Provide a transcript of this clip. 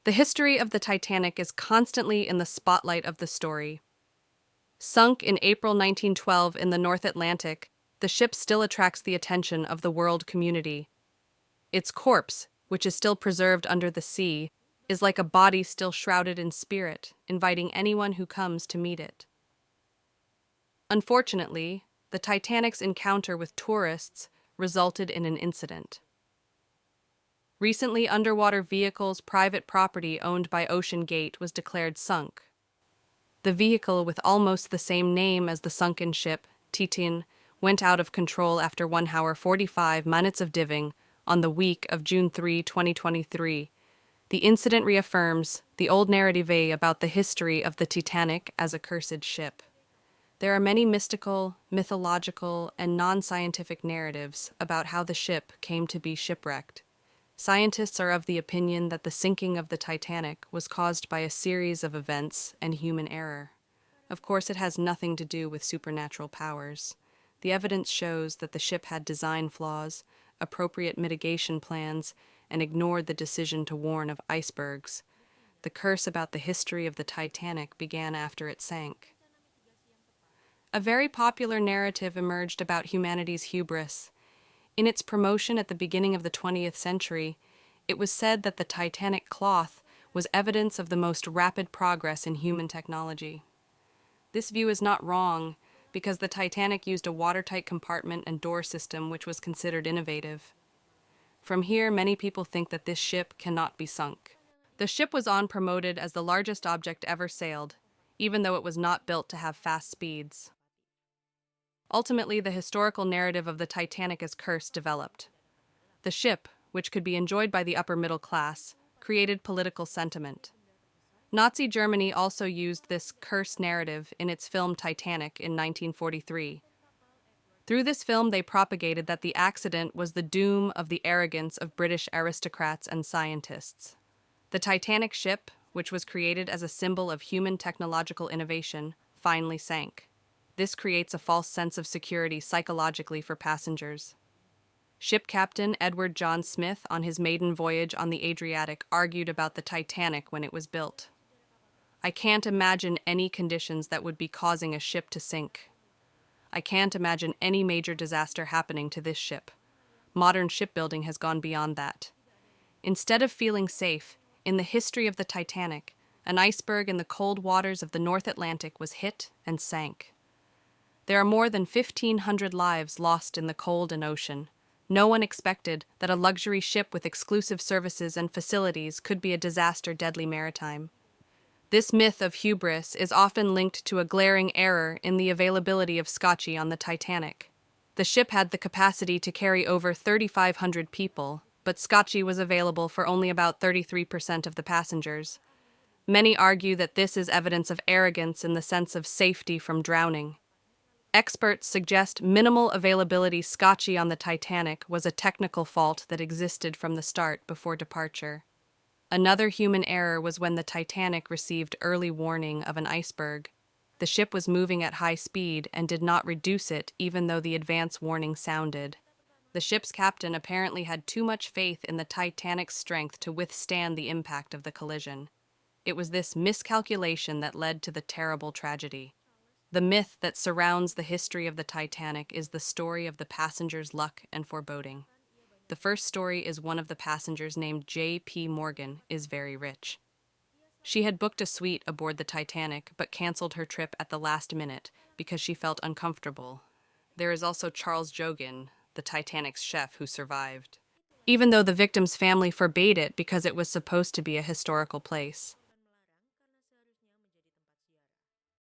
The history of the Titanic is constantly in the spotlight of the story. Sunk in April 1912 in the North Atlantic, the ship still attracts the attention of the world community. Its corpse, which is still preserved under the sea, is like a body still shrouded in spirit, inviting anyone who comes to meet it. Unfortunately, the Titanic's encounter with tourists resulted in an incident. Recently, underwater vehicle's private property owned by OceanGate was declared sunk. The vehicle, with almost the same name as the sunken ship, Titanic, went out of control after 1 hour 45 minutes of diving on the week of June 3, 2023. The incident reaffirms the old narrative about the history of the Titanic as a cursed ship. There are many mystical, mythological, and non-scientific narratives about how the ship came to be shipwrecked. Scientists are of the opinion that the sinking of the Titanic was caused by a series of events and human error. Of course, it has nothing to do with supernatural powers. The evidence shows that the ship had design flaws, appropriate mitigation plans, and ignored the decision to warn of icebergs. The curse about the history of the Titanic began after it sank. A very popular narrative emerged about humanity's hubris. In its promotion at the beginning of the 20th century, it was said that the Titanic cloth was evidence of the most rapid progress in human technology. This view is not wrong, because the Titanic used a watertight compartment and door system which was considered innovative. From here, many people think that this ship cannot be sunk. The ship was promoted as the largest object ever sailed, even though it was not built to have fast speeds. Ultimately, the historical narrative of the Titanic as cursed developed. The ship, which could be enjoyed by the upper middle class, created political sentiment. Nazi Germany also used this cursed narrative in its film Titanic in 1943. Through this film, they propagated that the accident was the doom of the arrogance of British aristocrats and scientists. The Titanic ship, which was created as a symbol of human technological innovation, finally sank. This creates a false sense of security psychologically for passengers. Ship Captain Edward John Smith, on his maiden voyage on the Adriatic, argued about the Titanic when it was built. "I can't imagine any conditions that would be causing a ship to sink. I can't imagine any major disaster happening to this ship. Modern shipbuilding has gone beyond that." Instead of feeling safe, in the history of the Titanic, an iceberg in the cold waters of the North Atlantic was hit and sank. There are more than 1,500 lives lost in the cold and ocean. No one expected that a luxury ship with exclusive services and facilities could be a disaster deadly maritime. This myth of hubris is often linked to a glaring error in the availability of scotchy on the Titanic. The ship had the capacity to carry over 3,500 people, but scotchy was available for only about 33% of the passengers. Many argue that this is evidence of arrogance in the sense of safety from drowning. Experts suggest minimal availability scotchy on the Titanic was a technical fault that existed from the start before departure. Another human error was when the Titanic received early warning of an iceberg. The ship was moving at high speed and did not reduce it even though the advance warning sounded. The ship's captain apparently had too much faith in the Titanic's strength to withstand the impact of the collision. It was this miscalculation that led to the terrible tragedy. The myth that surrounds the history of the Titanic is the story of the passengers' luck and foreboding. The first story is one of the passengers named J.P. Morgan is very rich. She had booked a suite aboard the Titanic but canceled her trip at the last minute because she felt uncomfortable. There is also Charles Jogan, the Titanic's chef, who survived, even though the victim's family forbade it because it was supposed to be a historical place.